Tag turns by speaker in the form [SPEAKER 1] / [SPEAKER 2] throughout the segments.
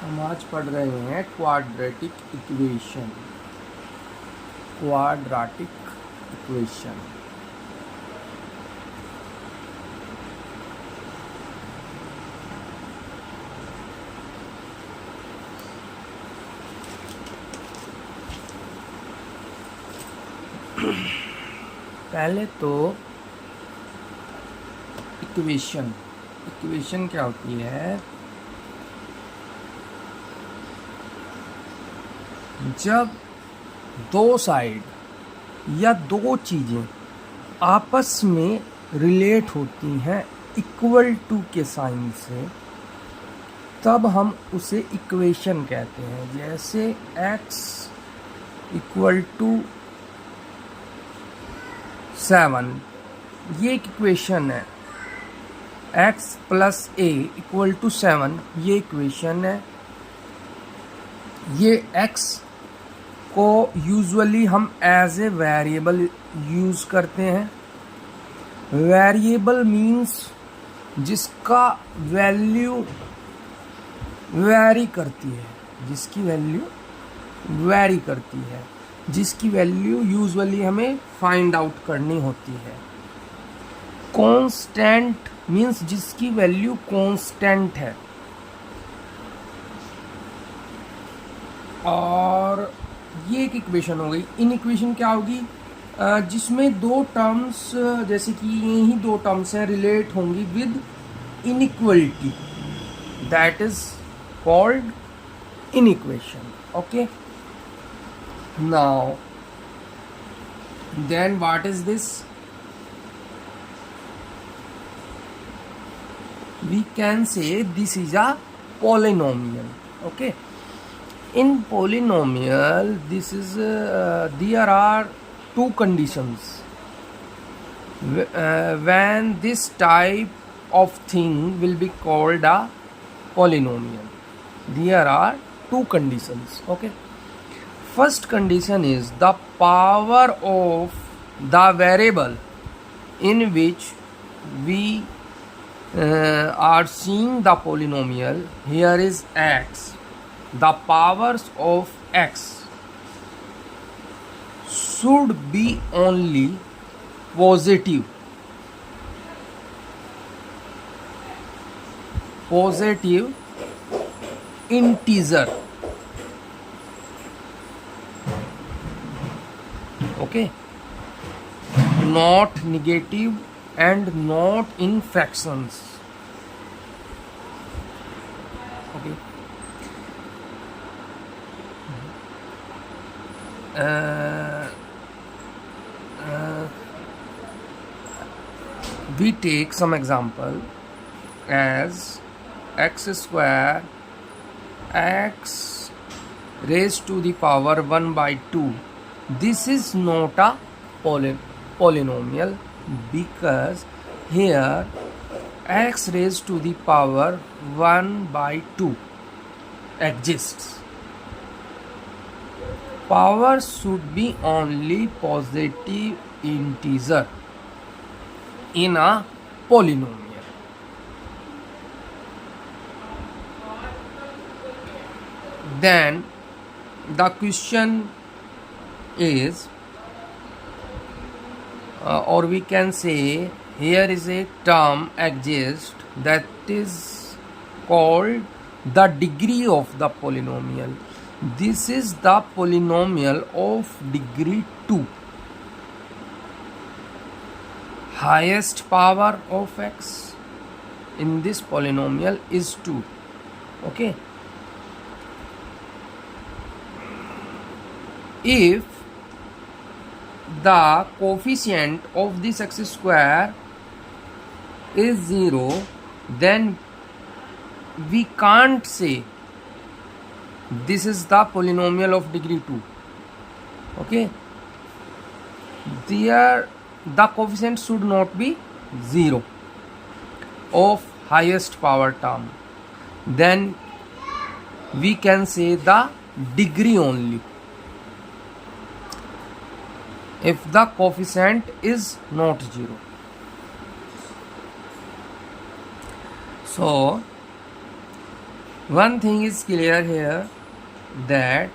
[SPEAKER 1] हम आज पढ़ रहे हैं क्वाड्रेटिक इक्वेशन। क्वाड्रेटिक इक्वेशन पहले तो इक्वेशन क्या होती है? जब दो साइड या दो चीज़ें आपस में रिलेट होती हैं इक्वल टू के साइन से, तब हम उसे इक्वेशन कहते हैं। जैसे x इक्वल टू 7, ये एक इक्वेशन है। x plus a equal to 7, ये इक्वेशन है। ये x को यूजुअली हम एज ए वेरिएबल यूज़ करते हैं। वेरिएबल मीन्स जिसका वैल्यू वेरी करती है, जिसकी वैल्यू यूजुअली हमें फाइंड आउट करनी होती है। कांस्टेंट मीन्स जिसकी वैल्यू कांस्टेंट है। और ये एक इक्वेशन हो गई। इन इक्वेशन क्या होगी? जिसमें दो टर्म्स, जैसे कि यही दो टर्म्स हैं, रिलेट होंगी with inequality, that is called inequation. Okay, now then what is this? we can say this is a polynomial. Okay, in polynomial this is there are two conditions when this type of thing will be called a polynomial. There are two conditions. Okay, first condition is the power of the variable in which we are seeing the polynomial. Here is x. The powers of x should be only positive integer. Okay, not negative and not in fractions. Okay, we take some example as x square x raised to the power 1 by 2. This is not a polynomial because here x raised to the power 1 by 2 exists. Power should be only positive integer in a polynomial. Then the question is, or we can say here is a term exists that is called the degree of the polynomial. This is the polynomial of degree 2. Highest power of x in this polynomial is 2. Okay, if the coefficient of this x square is 0, then we can't say this is the polynomial of degree 2. Okay, there the coefficient should not be 0 of highest power term. Then we can say the degree only if the coefficient is not 0. So One thing is clear here, that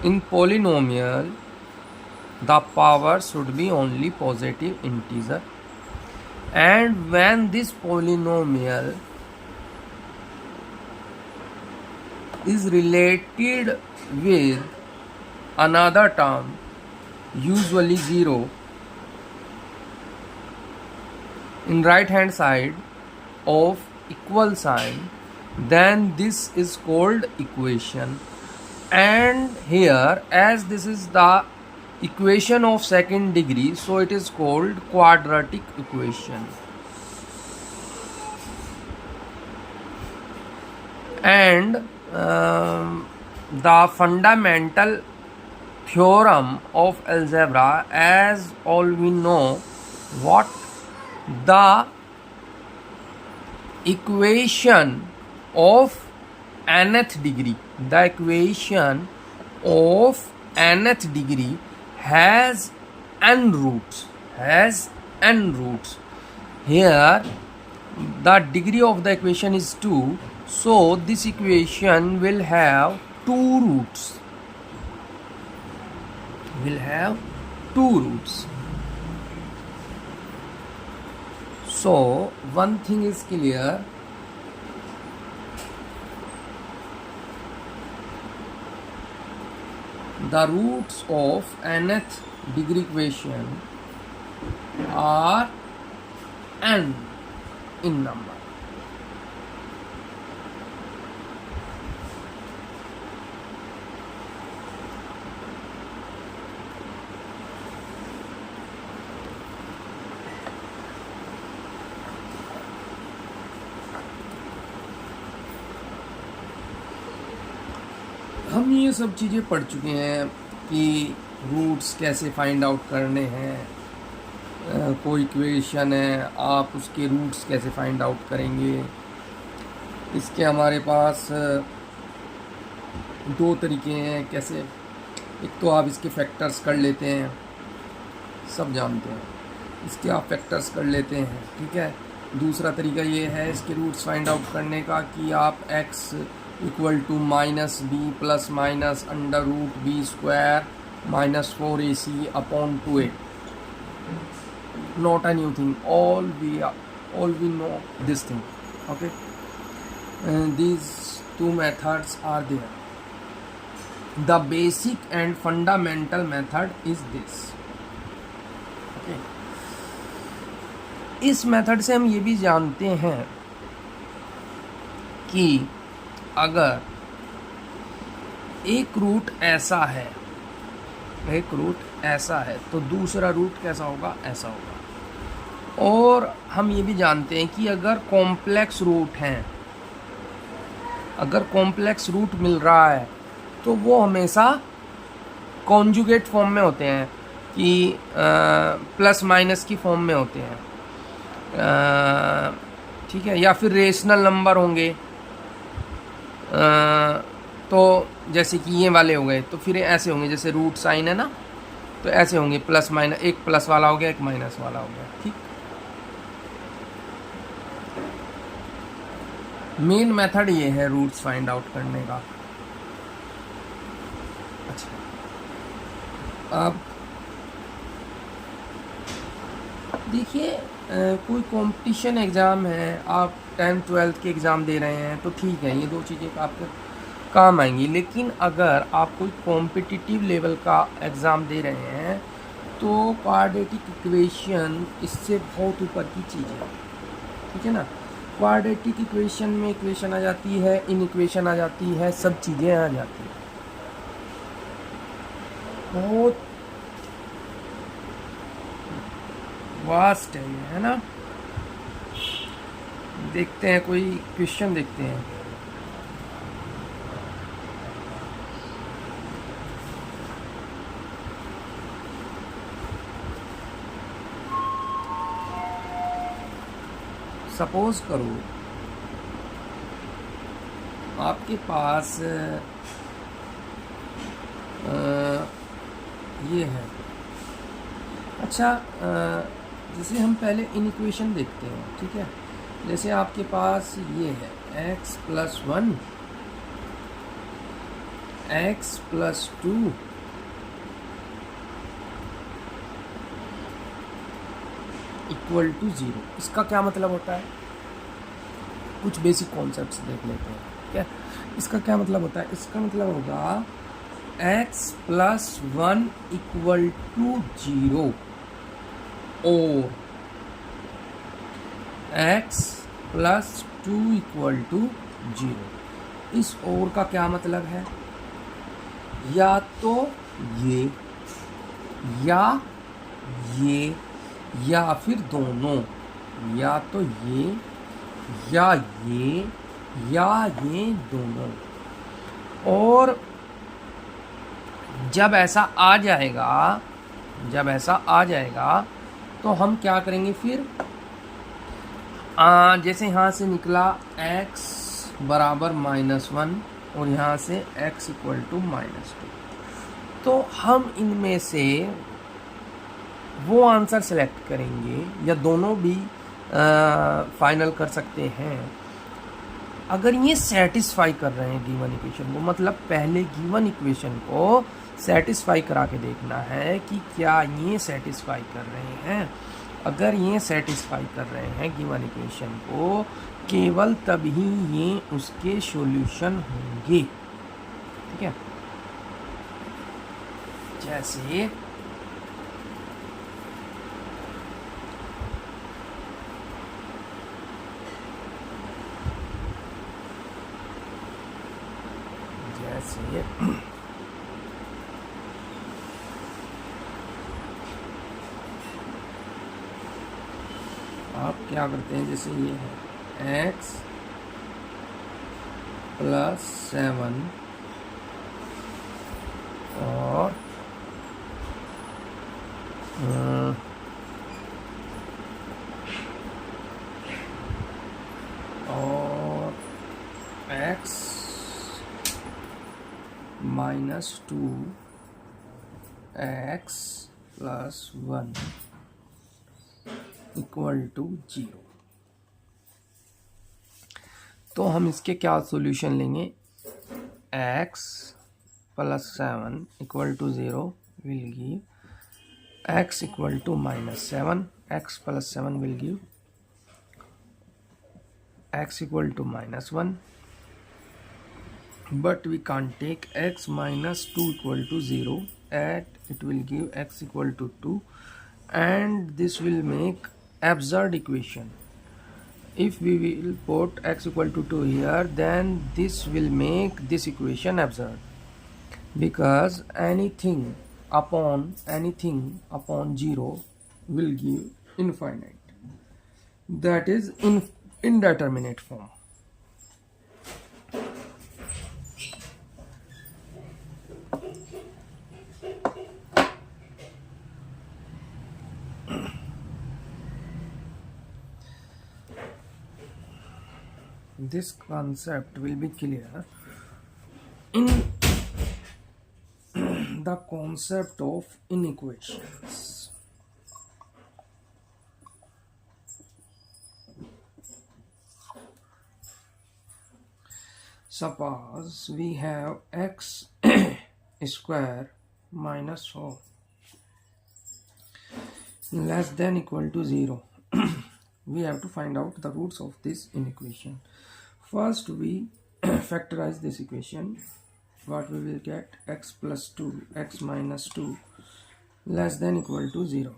[SPEAKER 1] in polynomial the power should be only positive integer, and when this polynomial is related with another term, usually 0, in right hand side of equal sign, then this is called equation. And here, as this is the equation of second degree, so it is called quadratic equation. And the fundamental theorem of algebra, as all we know, what the equation of nth degree, the equation of nth degree has n roots, Here the degree of the equation is 2, so this equation will have 2 roots, So one thing is clear, the roots of nth degree equation are n in number. हम ये सब चीज़ें पढ़ चुके हैं कि roots कैसे find out करने हैं, कोई इक्वेशन है, आप उसके रूट्स कैसे फाइंड आउट करेंगे। इसके हमारे पास 2 तरीके हैं कैसे। एक तो आप इसके फैक्टर्स कर लेते हैं, सब जानते हैं, इसके आप फैक्टर्स कर लेते हैं, ठीक है। दूसरा तरीका ये है इसके रूट्स फाइंड आउट करने का कि आप x equal to minus b plus minus under root b square minus 4ac upon 2a, not a new thing, all we know this thing, okay. And these 2 methods are there. The basic and fundamental method is this, okay. इस method से हम ये भी जानते हैं कि अगर एक रूट ऐसा है तो दूसरा रूट कैसा होगा, ऐसा होगा। और हम ये भी जानते हैं कि अगर कॉम्प्लेक्स रूट मिल रहा है तो वो हमेशा कॉन्जुगेट फॉर्म में होते हैं, कि प्लस माइनस की फॉर्म में होते हैं, ठीक है, या फिर रेशनल नंबर होंगे। तो जैसे कि ये वाले हो गए, तो फिर ऐसे होंगे, जैसे रूट साइन है ना, तो ऐसे होंगे, प्लस माइनस, एक प्लस वाला हो गया, एक माइनस वाला हो गया, ठीक। मेन मेथड ये है रूट्स फाइंड आउट करने का। अच्छा, अब देखिए, कोई कंपटीशन एग्ज़ाम है, आप 10th 12th के एग्ज़ाम दे रहे हैं, तो ठीक है, ये 2 चीज़ें आपके काम आएंगी। लेकिन अगर आप कोई कॉम्पिटिटिव लेवल का एग्ज़ाम दे रहे हैं तो क्वाड्रेटिक इक्वेशन इससे बहुत ऊपर की चीज़ है, ठीक है ना। क्वाड्रेटिक इक्वेशन में इक्वेशन आ जाती है, इन इक्वेशन आ जाती है, सब चीज़ें आ जाती हैं, बहुत वास्ट है ये, है ना। देखते हैं, कोई क्वेश्चन देखते हैं। सपोज करो आपके पास ये है। अच्छा, जैसे हम पहले इन इक्वेशन देखते हैं, ठीक है। जैसे आपके पास ये है x plus 1 x plus 2 equal to 0। इसका क्या मतलब होता है, कुछ बेसिक कॉन्सेप्ट्स देख लेते हैं। क्या इसका क्या मतलब होता है, इसका मतलब होगा x प्लस 1 इक्वल टू 0 और x प्लस 2 इक्वल टू 0। इस और का क्या मतलब है, या तो ये या ये या फिर दोनों, या तो ये या ये या ये दोनों। और जब ऐसा आ जाएगा तो हम क्या करेंगे फिर, जैसे यहाँ से निकला x बराबर -1 और यहाँ से x इक्वल टू -2, तो हम इनमें से वो आंसर सेलेक्ट करेंगे या दोनों भी फाइनल कर सकते हैं अगर ये सेटिस्फाई कर रहे हैं गिवन इक्वेशन को। मतलब पहले गिवन इक्वेशन को सेटिस्फाई करा के देखना है कि क्या ये सेटिस्फाई कर रहे हैं। अगर ये सेटिस्फाई कर रहे हैं गिवन इक्वेशन को, केवल तभी ये उसके सॉल्यूशन होंगे। ठीक है, जैसे आप क्या करते हैं, जैसे ये है x प्लस 7 और x -2 x plus 1 equal to 0। तो हम इसके क्या सॉल्यूशन लेंगे, x plus 7 equal to 0 will give x equal to -7, x plus 7 will give x equal to -1, but we can't take x minus 2 equal to 0, at it will give x equal to 2, and this will make absurd equation. If we will put x equal to 2 here, then this will make this equation absurd, because anything upon 0 will give infinite, that is indeterminate form. This concept will be clear in the concept of inequations. Suppose we have x square minus 4 less than equal to 0. We have to find out the roots of this inequation. First we factorize this equation. What we will get, x plus 2 x minus 2 less than equal to 0.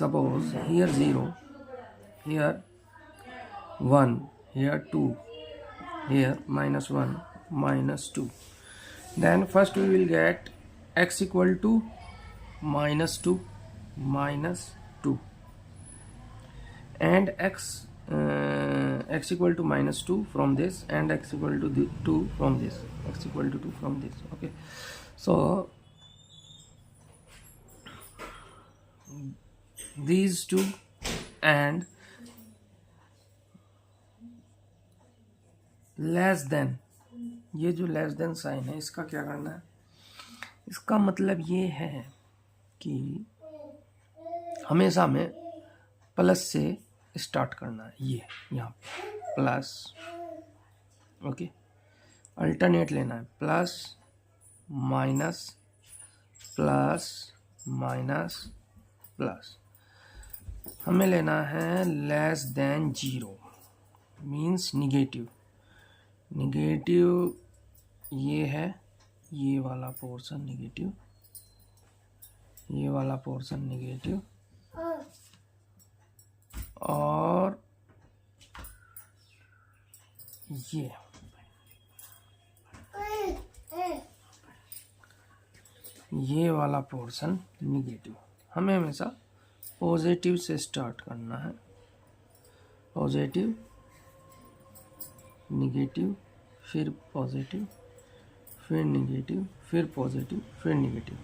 [SPEAKER 1] Suppose here 0, here 1, here 2, here -1, -2. Then first we will get x equal to -2, -2, and x equal to -2 from this, and x equal to 2 from this, x equal to 2 from this. Okay, so these two and less than, ये जो less than sign है इसका क्या करना है, इसका मतलब ये है कि हमेशा हमें प्लस से स्टार्ट करना है। ये यहाँ पे प्लस, ओके, अल्टरनेट लेना है, plus minus plus minus plus. हमें लेना है less than 0 means negative. Negative ये है, ये वाला पोर्शन निगेटिव, ये वाला पोर्शन निगेटिव, और ये वाला पोर्शन निगेटिव। हमें हमेशा पॉजिटिव से स्टार्ट करना है। पॉजिटिव, निगेटिव, फिर पॉजिटिव, फिर निगेटिव, फिर पॉजिटिव, फिर निगेटिव।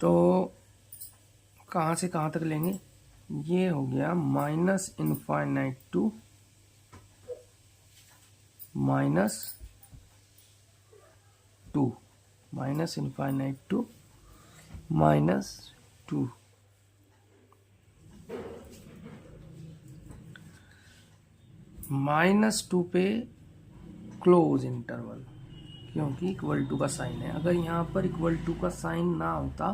[SPEAKER 1] तो कहाँ से कहाँ तक लेंगे? ये हो गया minus infinite to minus 2, minus infinite to minus 2। -2 पे क्लोज इंटरवल, क्योंकि इक्वल टू का साइन है। अगर यहाँ पर इक्वल टू का साइन ना होता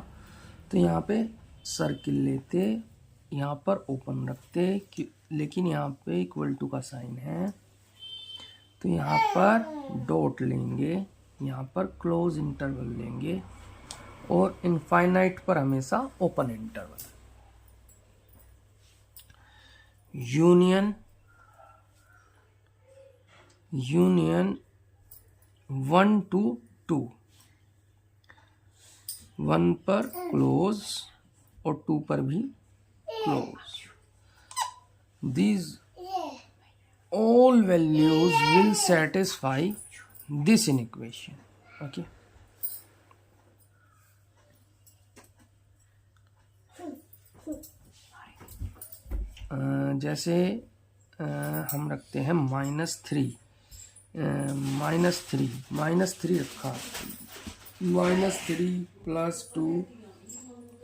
[SPEAKER 1] तो यहाँ पे सर्किल लेते, यहाँ पर ओपन रखते, लेकिन यहाँ पे इक्वल टू का साइन है तो यहाँ पर डॉट लेंगे, यहाँ पर क्लोज इंटरवल लेंगे, और इनफाइनाइट पर हमेशा ओपन इंटरवल। यूनियन 1 to 2, 1 पर क्लोज और 2 पर भी close. These all values will satisfy this inequation. Okay. जैसे हम रखते हैं -3, -3 रखा, -3 + 2,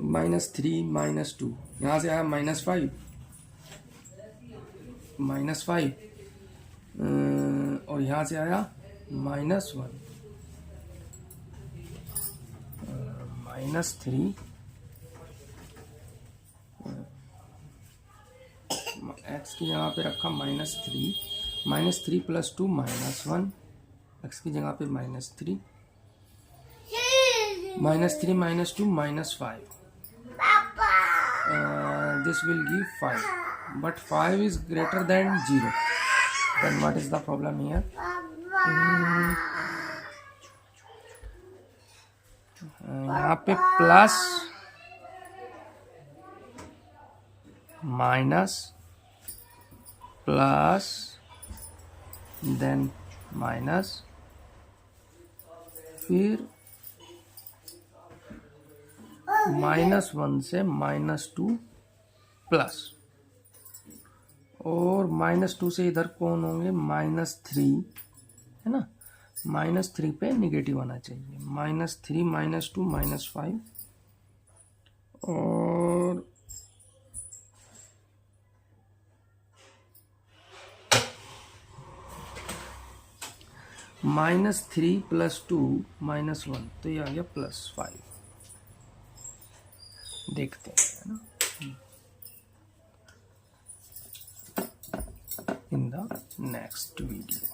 [SPEAKER 1] -3 - 2, यहाँ से आया -5, और यहाँ से आया -1, -3, x की जगह पे रखा -3, -3 + 2 -1, x की जगह पे -3, -3 - 2 -5, this will give 5, but 5 is greater than 0. Then what is the problem here? यहाँ पे plus minus plus then minus, फिर -1 से -2 प्लस, और -2 से इधर कौन होंगे? -3 है ना, -3 पे निगेटिव आना चाहिए, -3 - 2 -5, और -3 + 2 -1, तो ये आ गया +5। देखते हैं ना in the next video.